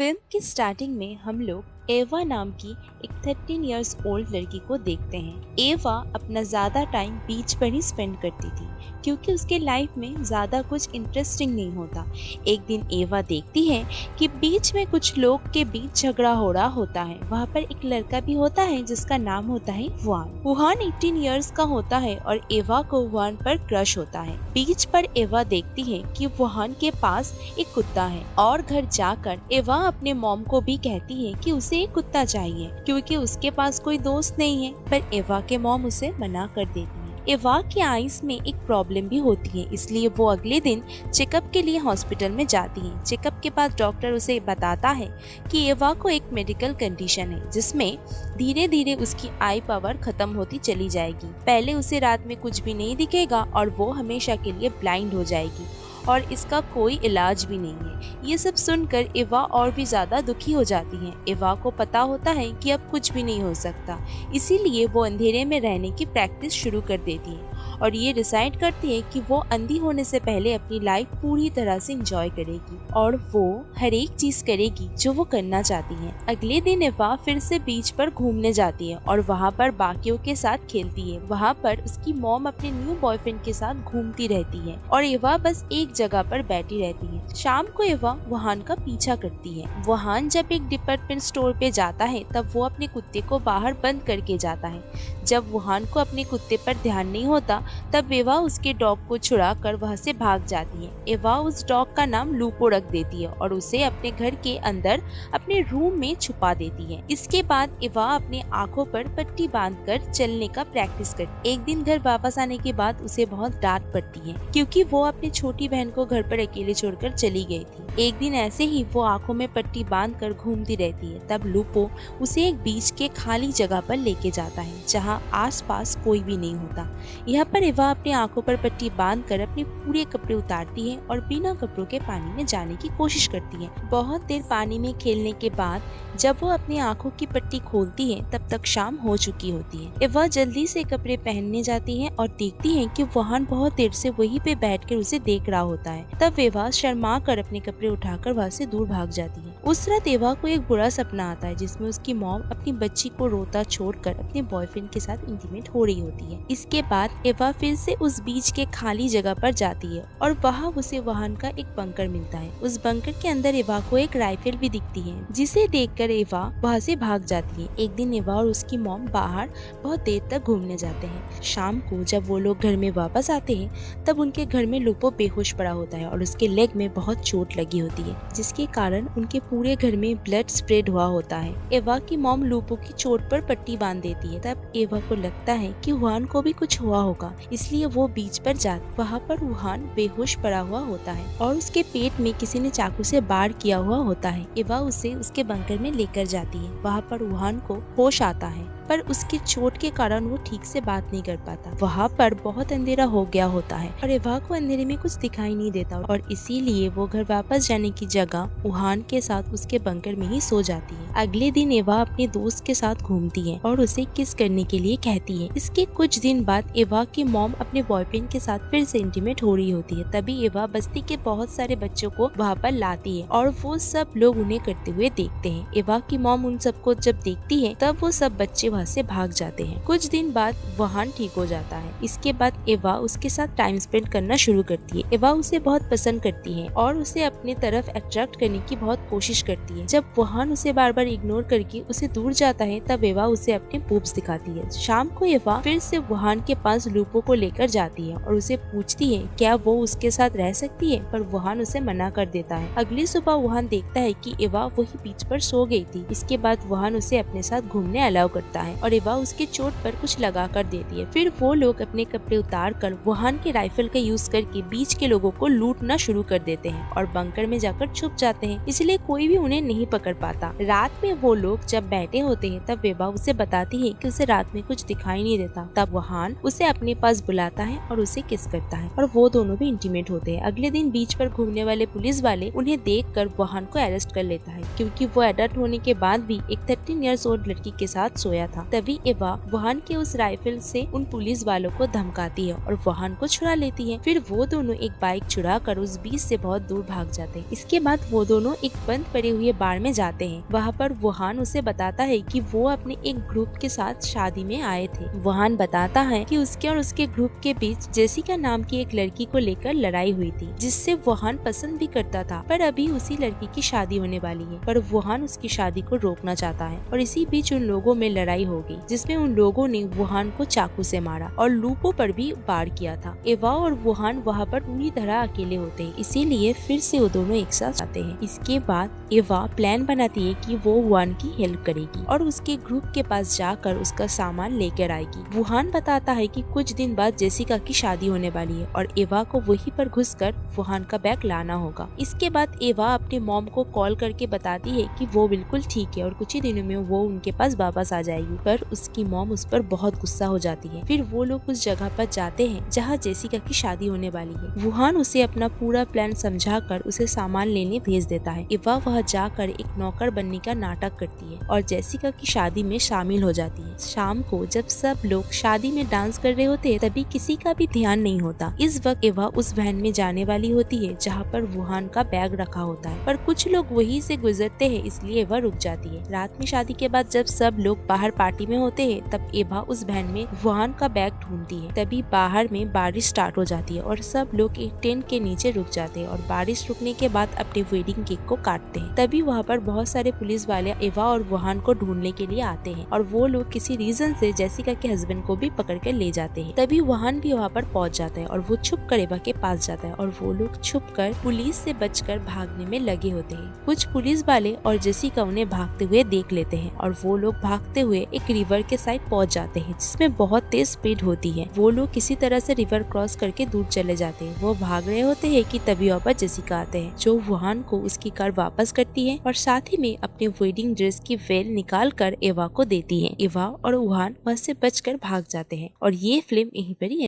Film की starting में हम लोग एवा नाम की एक 13 इयर्स ओल्ड लड़की को देखते हैं। एवा अपना ज्यादा टाइम बीच पर ही स्पेंड करती थी क्योंकि उसके लाइफ में ज्यादा कुछ इंटरेस्टिंग नहीं होता। एक दिन एवा देखती है कि बीच में कुछ लोग के बीच झगड़ा हो रहा होता है। वहाँ पर एक लड़का भी होता है जिसका नाम होता है वुहान। वुहान 18 इयर्स का होता है और एवा को वुहान पर क्रश होता है। बीच पर एवा देखती है कि वुहान के पास एक कुत्ता है और घर जाकर एवा अपने मॉम को भी कहती है कि उसे एक कुत्ता चाहिए क्योंकि उसके पास कोई दोस्त नहीं है, पर एवा के मॉम उसे मना कर देती है। एवा की आईज में एक प्रॉब्लम भी होती है, इसलिए वो अगले दिन चेकअप के लिए हॉस्पिटल में जाती है। चेकअप के बाद डॉक्टर उसे बताता है कि एवा को एक मेडिकल कंडीशन है जिसमें धीरे धीरे उसकी आई पावर खत्म होती चली जाएगी। पहले उसे रात में कुछ भी नहीं दिखेगा और वो हमेशा के लिए ब्लाइंड हो जाएगी और इसका कोई इलाज भी नहीं है। ये सब सुनकर एवा और भी ज्यादा दुखी हो जाती है। एवा को पता होता है कि अब कुछ भी नहीं हो सकता, इसीलिए वो अंधेरे में रहने की प्रैक्टिस शुरू कर देती है और ये डिसाइड करती है कि वो अंधी होने से पहले अपनी लाइफ पूरी तरह से एंजॉय करेगी और वो हर एक चीज करेगी जो वो करना चाहती है। अगले दिन एवा फिर से बीच पर घूमने जाती है और वहाँ पर बाकियों के साथ खेलती है। वहाँ पर उसकी मॉम अपने न्यू बॉयफ्रेंड के साथ घूमती रहती है और एवा बस एक जगह पर बैठी रहती है। शाम को एवा वुहान का पीछा करती है। वुहान जब एक डिपार्टमेंट स्टोर पे जाता है तब वो अपने कुत्ते को बाहर बंद करके जाता है। जब वुहान को अपने कुत्ते पर ध्यान नहीं होता तब एवा उसके डॉग को छुड़ा कर वहाँ से भाग जाती है। एवा उस डॉग का नाम लूपो रख देती है और उसे अपने घर के अंदर अपने रूम में छुपा देती है। इसके बाद एवा अपने आँखों पर पट्टी बांधकर चलने का प्रैक्टिस करती है। एक दिन घर वापस आने के बाद उसे बहुत डांट पड़ती है क्योंकि वो अपनी छोटी बहन को घर पर अकेले छोड़कर चली गई थी। एक दिन ऐसे ही वो आंखों में पट्टी बांधकर घूमती रहती है। तब लूपो उसे एक बीच के खाली जगह पर लेके जाता है जहां आसपास कोई भी नहीं होता। यहाँ पर एवा अपनी आंखों पर पट्टी बांधकर अपने पूरे कपड़े उतारती है और बिना कपड़ों के पानी में जाने की कोशिश करती है। बहुत देर पानी में खेलने के बाद जब वो अपनी आंखों की पट्टी खोलती है तब तक शाम हो चुकी होती है। एवा जल्दी से कपड़े पहनने जाती है और देखती है कि वुहान बहुत देर से वहीं पे बैठकर उसे देख रहा होता है। तब एवा शर्मा कर अपने कपड़े उठाकर वहाँ से दूर भाग जाती है। उस रात एवा को एक बुरा सपना आता है जिसमें उसकी मॉम अपनी बच्ची को रोता छोड़कर अपने बॉयफ्रेंड के साथ इंटीमेट हो रही होती है। इसके बाद एवा फिर से उस बीच के खाली जगह पर जाती है और वहाँ उसे वुहान का एक बंकर मिलता है। उस बंकर के अंदर एवा को एक राइफल भी दिखती है जिसे देखकर एवा वहाँ से भाग जाती है। एक दिन एवा और उसकी मॉम बाहर बहुत देर तक घूमने जाते हैं। शाम को जब वो लोग घर में वापस आते हैं तब उनके घर में लूपो बेहोश पड़ा होता है और उसके लेग में बहुत चोट लगी होती है जिसके कारण उनके पूरे घर में ब्लड स्प्रेड हुआ होता है। एवा की मॉम लूपो की चोट पर पट्टी बांध देती है। तब एवा को लगता है कि वुहान को भी कुछ हुआ होगा, इसलिए वो बीच पर जाती। वहाँ पर वुहान बेहोश पड़ा हुआ होता है और उसके पेट में किसी ने चाकू से वार किया हुआ होता है। एवा उसे उसके बंकर में लेकर जाती है। वहाँ पर वुहान को होश आता है पर उसकी चोट के कारण वो ठीक से बात नहीं कर पाता। वहाँ पर बहुत अंधेरा हो गया होता है और एवा को अंधेरे में कुछ दिखाई नहीं देता और इसीलिए वो घर वापस जाने की जगह वुहान के साथ उसके बंकर में ही सो जाती है। अगले दिन एवा अपने दोस्त के साथ घूमती है और उसे किस करने के लिए कहती है। इसके कुछ दिन बाद एवा की मॉम अपने बॉयफ्रेंड के साथ फिर से इंटीमेट हो रही होती है। तभी एवा बस्ती के बहुत सारे बच्चों को वहाँ पर लाती है और वो सब लोग उन्हें करते हुए देखते हैं। एवा की मॉम उन सबको जब देखती है तब वो सब बच्चे वहाँ से भाग जाते हैं। कुछ दिन बाद वुहान ठीक हो जाता है। इसके बाद एवा उसके साथ टाइम स्पेंड करना शुरू करती है। एवा उसे बहुत पसंद करती है और उसे अपनी तरफ अट्रैक्ट करने की बहुत कोशिश करती है। जब वुहान उसे बार बार इग्नोर करके उसे दूर जाता है तब एवा उसे अपने पूप्स दिखाती है। शाम को एवा फिर से वुहान के पास लूपो को लेकर जाती है और उसे पूछती है क्या वो उसके साथ रह सकती है, पर वुहान उसे मना कर देता है। अगली सुबह वुहान देखता है कि एवा वही बीच पर सो गई थी। इसके बाद वुहान उसे अपने साथ घूमने अलाउ करता है और एवा उसके चोट पर कुछ लगा कर देती है। फिर वो लोग अपने कपड़े उतार कर वुहान के राइफल का यूज करके बीच के लोगों को लूटना शुरू कर देते हैं और बंकर में जाकर छुप जाते हैं, इसलिए कोई भी उन्हें नहीं पकड़ पाता। रात में वो लोग जब बैठे होते हैं तब एवा उसे बताती है कि उसे रात में कुछ दिखाई नहीं देता। तब वुहान उसे अपने पास बुलाता है और उसे किस करता है और वो दोनों भी इंटीमेट होते हैं। अगले दिन बीच पर घूमने वाले पुलिस वाले उन्हें देखकर वुहान को अरेस्ट कर लेता है क्योंकि वो एडल्ट होने के बाद भी एक 13 इयर्स ओल्ड लड़की के साथ सोया था। तभी एवा वुहान के उस राइफल से उन पुलिस वालों को धमकाती है और वुहान को छुड़ा लेती है। फिर वो दोनों एक बाइक चुरा कर उस बीच से बहुत दूर भाग जाते हैं। इसके बाद वो दोनों एक बंद पड़े हुए बार में जाते हैं। वहाँ पर वुहान उसे बताता है कि वो अपने एक ग्रुप के साथ शादी में आए थे। वुहान बताता है कि उसके और उसके ग्रुप के बीच जेसिका नाम की एक लड़की को लेकर लड़ाई हुई थी, जिससे वुहान पसंद भी करता था, पर अभी उसी लड़की की शादी होने वाली है। पर वुहान उसकी शादी को रोकना चाहता है और इसी बीच उन लोगों में लड़ाई हो गई, जिसमें उन लोगों ने वुहान को चाकू से मारा और लूपो पर भी वार किया था। एवा और वुहान वहाँ पर पूरी तरह अकेले होते हैं, इसीलिए फिर से वो दोनों एक साथ आते हैं। इसके बाद एवा प्लान बनाती है कि वो वुहान की हेल्प करेगी और उसके ग्रुप के पास जाकर उसका सामान लेकर आएगी। वुहान बताता है कि कुछ दिन बाद जेसिका की शादी होने वाली है और एवा को वहीं पर घुसकर वुहान का बैग लाना होगा। इसके बाद एवा अपने मॉम को कॉल करके बताती है कि वो बिल्कुल ठीक है और कुछ ही दिनों में वो उनके पास वापस आ जाएगी, पर उसकी मॉम उस पर बहुत गुस्सा हो जाती है। फिर वो लोग उस जगह पर जाते हैं जहाँ जेसिका की शादी होने वाली है। वुहान उसे अपना पूरा प्लान समझाकर उसे सामान लेने भेज देता है। एवा वह जाकर एक नौकर बनने का नाटक करती है और जेसिका की शादी में शामिल हो जाती है। शाम को जब सब लोग शादी में डांस कर रहे होते हैं, तभी किसी का भी ध्यान नहीं होता। इस वक्त एवा उस वैन में जाने वाली होती है जहाँ पर वुहान का बैग रखा होता है, पर कुछ लोग वहीं से गुजरते हैं, इसलिए एवा रुक जाती है। रात में शादी के बाद जब सब लोग बाहर पार्टी में होते हैं, तब एवा उस वैन में वुहान का बैग ढूंढती है। तभी बाहर में बारिश स्टार्ट हो जाती है और सब लोग एक टेंट के नीचे रुक जाते हैं और बारिश रुकने के बाद अपने वेडिंग केक को काटते हैं। तभी वहाँ पर बहुत सारे पुलिस वाले एवा और वुहान को ढूंढने के लिए आते हैं और वो लोग किसी रीजन से जेसिका के हस्बैंड को भी पकड़ कर ले जाते हैं। तभी वुहान भी वहाँ पर पहुँच जाता है और वो छुप कर एवा के पास जाता है और वो लोग छुप कर पुलिस से बचकर भागने में लगे होते हैं। कुछ पुलिस वाले और जेसिका उन्हें भागते हुए देख लेते हैं और वो लोग भागते हुए एक रिवर के साइड पहुँच जाते हैं, जिसमें बहुत तेज स्पीड होती है। वो लोग किसी तरह से रिवर क्रॉस करके दूर चले जाते हैं। वो भाग रहे होते हैं कि तभी वहाँ पर जेसिका आते हैं, जो वुहान को उसकी कार वापस करती है और साथ ही में अपने वेडिंग ड्रेस की वेल निकाल कर एवा को देती है। एवा और वुहान वहाँ से बचकर भाग जाते हैं और ये फिल्म यहीं पर ही